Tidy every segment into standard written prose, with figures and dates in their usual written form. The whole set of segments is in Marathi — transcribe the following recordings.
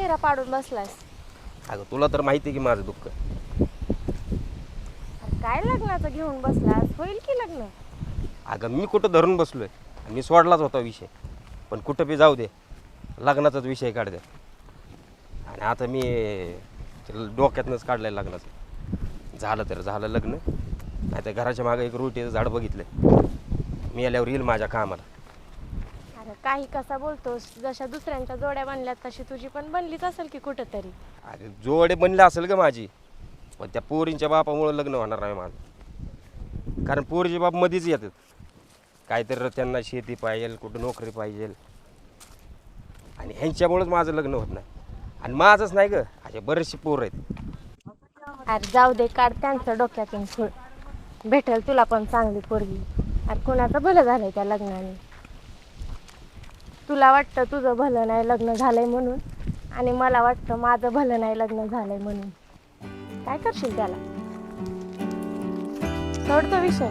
चेहरा पाडून बसलास? अगं तुला तर माहिती आहे की माझं दुःख. अरे काय लग्नाचं घेऊन बसलास? होईल की लग्न. अगं मी कुठं धरून बसलोय, मी सोडलाच होता विषय, पण कुठं बी जाऊ दे लग्नाचाच विषय काढ द्या. आणि आता मी डोक्यातनंच काढलंय लग्नाचं. झालं तर झालं लग्न, नाही तर घराच्या मागं एक रोटीचं झाड बघितलं, मी आल्यावर येईल माझ्या कामाला. अरे काही कसा बोलतोस? जशा दुसऱ्यांच्या जोड्या बनल्यात तशी तुझी पण बनलीच असेल की कुठंतरी. अरे जोडे बनले असेल का माझी, पण त्या पोरींच्या बापामुळे लग्न होणार नाही माझं. कारण पोरीचे बाप मध्येच येतात, काहीतरी त्यांना शेती पाहिजे, कुठं नोकरी पाहिजे, आणि ह्यांच्यामुळेच माझं लग्न होत नाही. आणि माझंच नाही ग, असे बरेचसे पोर आहेत. अरे जाऊ दे, काढ त्यांचं डोक्यातून फूळ. भेटेल तुला पण चांगली पोरगी. अरे कुणाचं भलं झालंय त्या लग्नाने? तुला वाटतं तुझं भलं नाही लग्न झालंय म्हणून, आणि मला वाटतं माझं भलं नाही लग्न झालंय म्हणून. काय करशील त्याला? सोडतो विषय.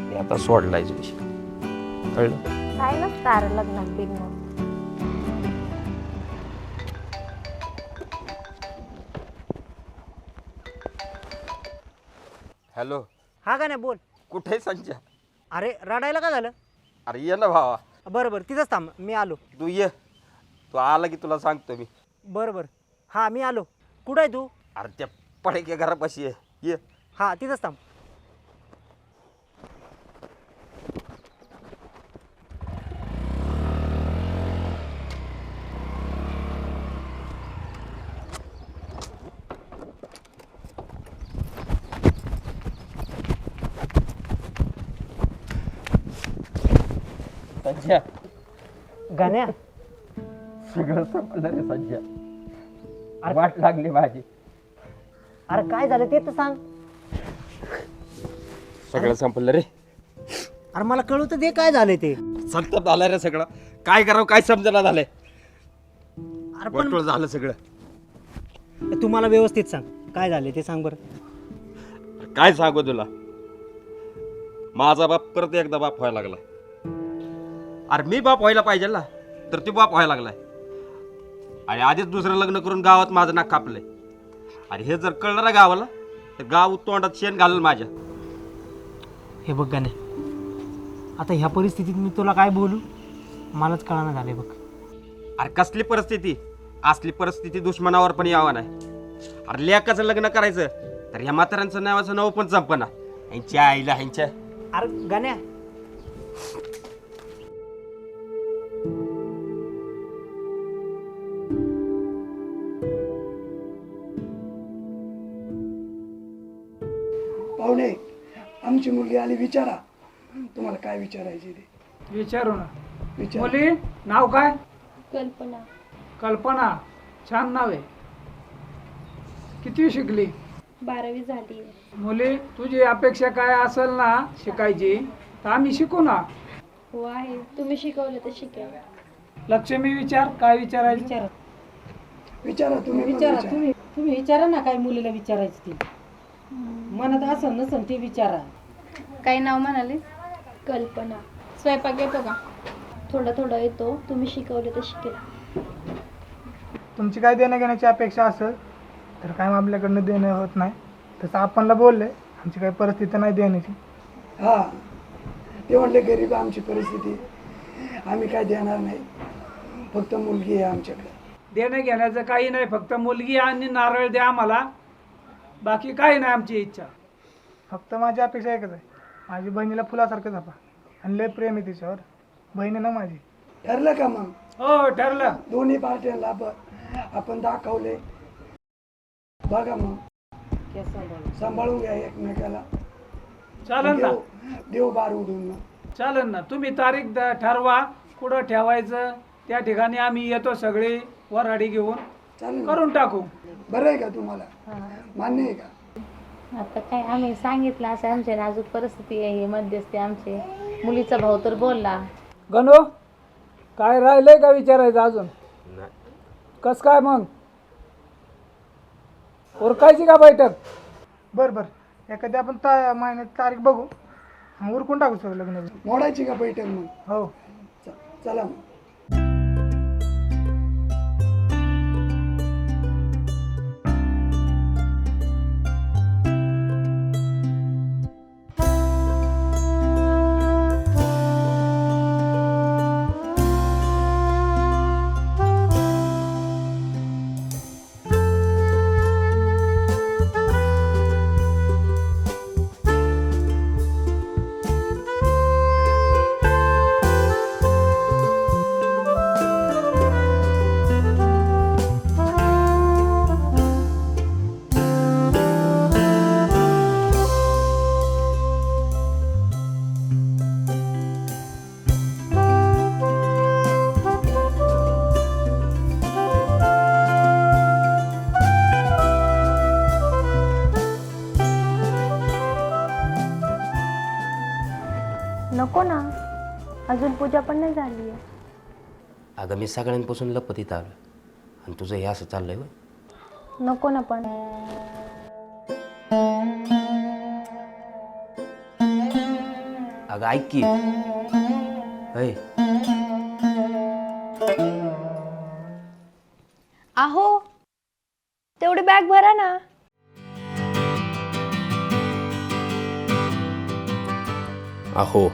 मी आता सोडलायच विषय, कळलं? काय नसतं अरे लग्नात बिग्न. हॅलो, हा का नाही बोल. कुठे आहे संजय? अरे रडायला का झालं? अरे ये ना भावा. बरं बरं तिथंच थांब, मी आलो. तू ये, तू आला की तुला सांगतो मी. बरं बरं हां मी आलो. कुठं आहे तू? अरे त्या पडेक्या घरापाशी आहे, ये. हां तिथंच थांब. संजय, गाण्या सगळं संपलं रे संजय. वाट लागली माझी. अरे काय झालं ते तर सांग. सगळं संपलं रे. अरे मला कळू तर दे काय झालंय ते. संतप झालं रे सगळं. काय करावं काय समजना झालंय. अरे पण वाटोळ झालं सगळं. तू मला व्यवस्थित सांग काय झालंय ते सांग बरं. काय सांगू तुला, माझा बाप परत एकदा बाप व्हायला लागला. अरे मी बाप व्हायला पाहिजे ना, तर ती बाप व्हायला लागलाय. आणि आधीच दुसरं लग्न करून गावात माझं नाक कापलंय. आणि हे जर कळलं ना गावाला, तर गाव तोंडात शेण घालल माझ्या. हे बघ गाण्या, आता ह्या परिस्थितीत मी तुला काय बोलू मलाच कळानं झालंय बघ. अरे कसली परिस्थिती, असली परिस्थिती दुश्मनावर पण यावं नाही. अरे लेकाचं लग्न करायचं तर ह्या म्हाताऱ्यांचं नावाचं नाव पण संपना. ह्यांच्या आईला ह्यांच्या. अरे गाण्या पाहुणे, आमची मुलगी आली, विचारा तुम्हाला काय विचारायचे ते. विचारू ना. विचार. मुली नाव काय? कल्पना. कल्पना, छान नाव आहे. किती शिकली? 12वी झाली. मुली तुझी अपेक्षा काय असेल ना शिकायची तर आम्ही शिकू ना. हो आहे, तुम्ही शिकवलं तर शिकेल. लक्ष्मी विचार, काय विचारायचं? विचारा तुम्ही पण विचारा. विचारा. तुम्ही विचारा ना काय मुलीला विचारायचं ते. मनात असं नसन ते विचारा. काय नाव म्हणाले? कल्पना. स्वयंपाक येतो का? थोडं थोडं येतो, तुम्ही शिकवलं तर शिकेल. तुमची काय देणं घेण्याची अपेक्षा असेल तर काय आपल्याकडनं देणं होत नाही. तसं आपणला बोलले, आमची काही परिस्थिती नाही देण्याची. हा, ते म्हणले गरीब आमची परिस्थिती, आम्ही काय देणार नाही, फक्त मुलगी आहे आमच्याकडे. देणं घेण्याचं काही नाही, फक्त मुलगी आणि नारळ द्या आम्हाला, बाकी काही नाही आमची इच्छा. फक्त माझी अपेक्षा एकच आहे, माझी बहिणीला फुलासारखं जपा. आणि लय प्रेम आहे तिच्यावर, बहिणी ना माझी. ठरलं का मग? हो ठरलं. दोन्ही पार्ट्यांना आपण दाखवले. बघा मग, सांभाळून घ्या एकमेकाला. चालेल ना. देव बार उडून मग. चालेल ना. तुम्ही तारीख ठरवा, कुठं ठेवायचं, त्या ठिकाणी आम्ही येतो सगळे वराडी घेऊन, चालेल, करून टाकू. बरं आहे का तुम्हाला? मान्य आहे का? आता काय आम्ही सांगितलं असं आमच्या नाजूक परिस्थिती आहे, मध्यस्थी आमचे. मुलीचा भाऊ तर बोलला. गणू काय राहिलंय का विचारायचं अजून? कस काय मग उरकायची का बैठक? बरं बरं, एखादी आपण महिन्यात तारीख बघू, मग उरकून टाकू सगळं लग्न. मोडायची का बैठक मग? हो चला मग. नको ना, अजून पूजा पण नाही झाली आहे. अगं मी सगळ्यांपासून लपतीत आलो आणि तुझं हे असं चाललंय होय? नको ना पण. अगं ऐक की ऐ, आहो, तेवढी बॅग भरा ना. अहो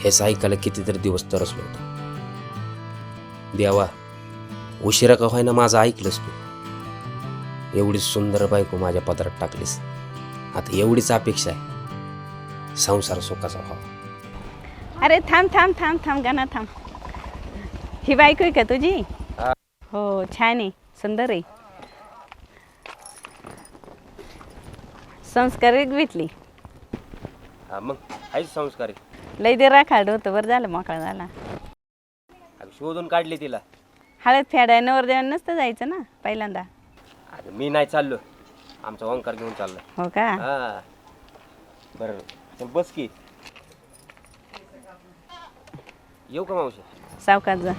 हेच ऐकायला कितीतरी दिवस तरसलो होतो. देवा, उशिरा का व्हायना माझं ऐकलंस तू. एवढी सुंदर बायको माझ्या पदरात टाकलीस. आता एवढीच अपेक्षा आहे, संसार सुखाचा व्हावा. अरे थांब थांब थांब थांब गाणं थांब. ही बायको आहे का तुझी? हो, छान आहे, सुंदर आहे, संस्कारिक भेटली. हा मग आहेच संस्कारी. लय दे राखाड होतं, बरं झालं मोकळा झाला. अगं शोधून काढली तिला. हळद फेडाय नवर देवान नसतं जायचं ना पहिल्यांदा. अगं मी नाही चाललो, आमचा ओंकार घेऊन चाललाय. हो का? हा बरं, चल बस की. येऊ का मावशी? सावकाश जा.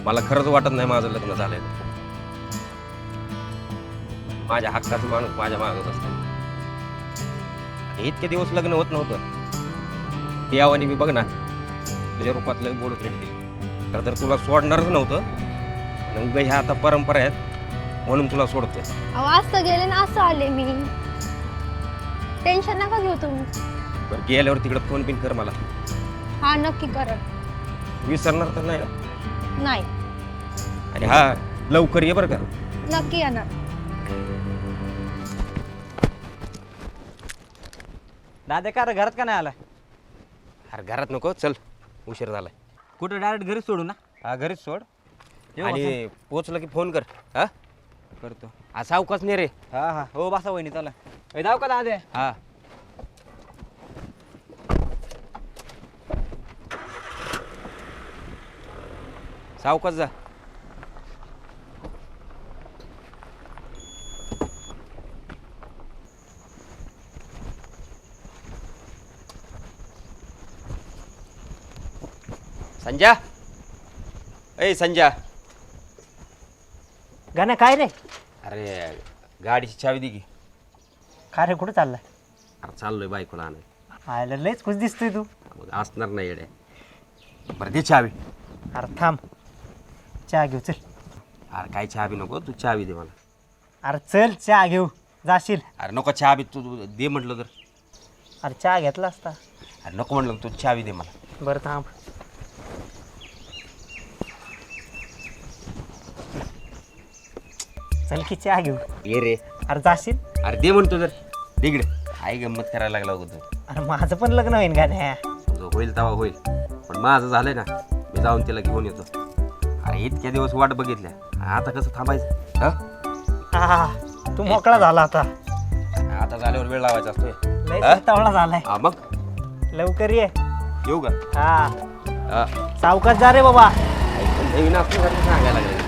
मला खरंच वाटत नाही माझं लग्न झालंय. माझ्या हक्काचं माणूस माझ्या मागत असतो. इतके दिवस लग्न होत नव्हतं. देवाने मी बघ ना तुझ्या रूपातलं बोलत रेडी तर तुला सोडणारच नव्हतं. मग ह्या आता परंपरा आहेत म्हणून तुला सोडतोय. अहो, असं गेले ना असं आले मी. टेन्शन नका घेऊ तुम्ही. बरं गेल्यावर तिकडे फोन बिन कर मला. हा नक्की करा. विसरणार तर नाही ना? नाही, आणि हा लवकर ये बरं का. नक्की येणार. दादा का रे घरात का नाही आला? अरे घरात नको, चल उशीर झालाय. कुठं डायरेक्ट घरी सोडू ना? हा घरीच सोड येऊ आणि पोचलं की फोन कर. हा करतो. असा अवकाश नाही रे. हा हा, हो बसा वहिनी, चला. जाऊ का दादा? हा सावकाश जा. संजा, ए संजा. गाणं काय रे? अरे गाडीची चावी दे की. काय रे, कुठं चाललाय? अरे चाललोय बायकोला आणाय. आयला लयच खुश दिसतोय तू. मग असणार नाही येडे. बरं दे चावी. अरे थांब, चहा घेऊ चल. अरे काय चावी नको, तू चावी दे मला. अरे चल चहा घेऊ, जाशील. अरे नको चावी, तू दे म्हटलं तर. अरे चहा घेतला असता. अरे नको म्हटलं, तू चावी दे मला. बरं थांब. चल की चहा घेऊ. ये रे. अरे जाशील. अरे दे म्हणतो तर. तिकडे आई गंमत करायला लागला होता तू. अरे माझं पण लग्न होईन गाण्या. तुझं होईल तेव्हा होईल, पण माझं झालंय ना, मी जाऊन तिला घेऊन येतो. अरे इतक्या दिवस वाट बघितल्या, आता कसं थांबायचं? हा, तू मोकळा झाला आता. आता झाल्यावर वेळ लावायचा असतोय. लय तवळा झालाय. हा मग लवकर ये. येऊ का? हा, हा. सावकाश जा रे बाबा. नवीन असल्यासारखं सांगायला लागलं.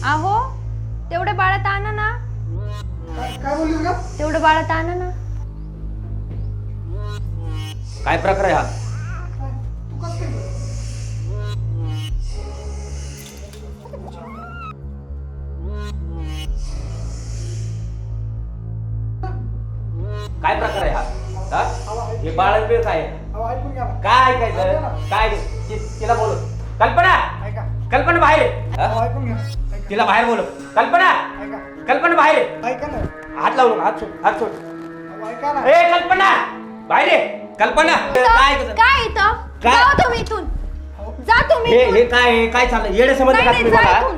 आहो, तेवढे बाळात आणा ना. काय बोललीस का? तेवढं बाळात आणा ना. काय प्रकार आहे हा? तू कसं काय? काय प्रकार आहे हा? हे बाळंबीर काय आहे? अहो, ऐकून घ्या ना. काय ऐकायचं? काय तिला बोल. कल्पना, ऐका. कल्पना बाहेर ये. अहो, हा? ऐकून घ्या. ऐका. तिला बाहेर बोल. कल्पना, ऐका. कल्पना बाहेर ये. ऐका ना. हात लावू नका, हात सोड, हात सोड. अहो, ऐका ना. ए कल्पना, बाहेर ये. कल्पना काय ऐकायचं? काय इथं? काय? जाऊ तुम्ही इथून. जा तुम्ही हे इथून. हे काय आहे? काय चाललं येडे समजले का नाही, तुम्ही जा मला इथून.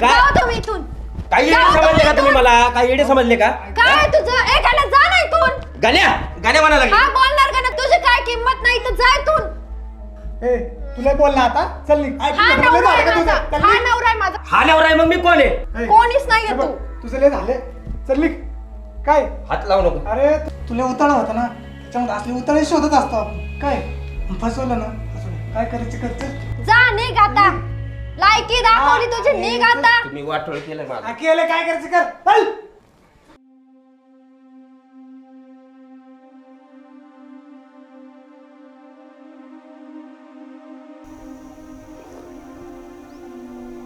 काय जाओ तुम्ही इथून. काय येडे जाओ समजले का तुम्ही तुम्ही मला काय येडे समजले का काय तुझं एखादा जा ना इथून. गाण्या गाण्या म्हणा लागले हा बोलणार का ना, तुझी काय किंमत नाही तर जा इथून. ए तुला बोल ना आता चल निघ. हा तुझं लय नवरा आहे झालं का माझा. तुझं? चल हा निघ. नवरा आहे माझा. हा नवरा आहे मग मी कोण आहे ए, कोणीच नाहीये हे बघ, तू. तुझं लय झाले चल निघ. काय हात लावू नको अरे तुला उताळा होता ना त्याच्यामध्ये असले उताळे शोधत असतो आपण. काय फसवलं ना फसवलं. काय करायचं करतं जा निघ आता. लायकी दाखवली तुझी, निघ आता. तुम्ही वाटोळ केलं माझं केलं काय करायचं कर चल.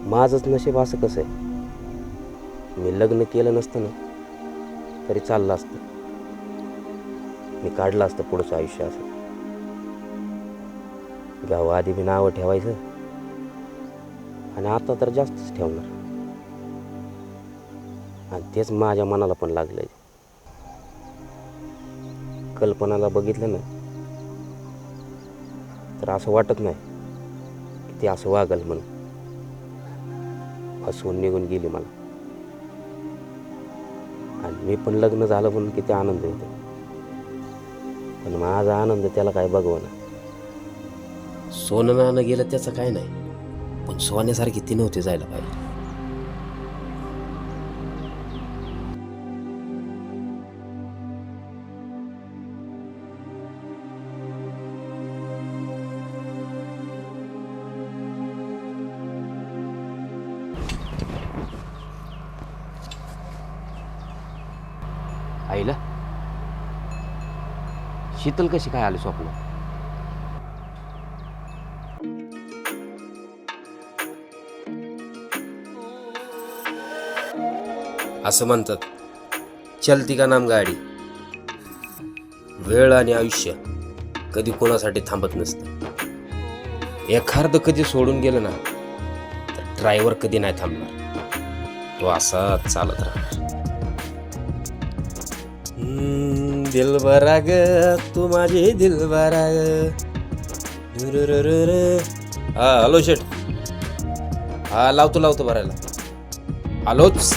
माझंच नशीब असं कसं आहे मी लग्न केलं नसतं ना तरी चाललं असतं मी काढलं असतं पुढचं आयुष्य असं गावाआधी बी नावं ठेवायचं आणि आता तर जास्तच ठेवणार आणि तेच माझ्या मनाला पण लागलंय कल्पनाला बघितलं ना तर असं वाटत नाही की ते असं वागल म्हणून फसवून निघून गेली मला आणि मी पण लग्न झालं म्हणून किती आनंद होतो पण माझा आनंद त्याला काय बघवना सोनं नाणं गेलं त्याचं काय नाही पण सोन्यासारखी ती नव्हती जायला पाहिजे आईला शीतल कशी काय आली स्वप्न असं म्हणतात चलती का नाम गाडी वेळ आणि आयुष्य कधी कोणासाठी थांबत नसतं एखादं कधी सोडून गेलं ना तर ड्रायव्हर कधी नाही थांबणार तो असाच चालत राहणार दिलबरा ग तू माझी दिलबरा हा हॅलो शेठ हा लावतो भरायला आलोच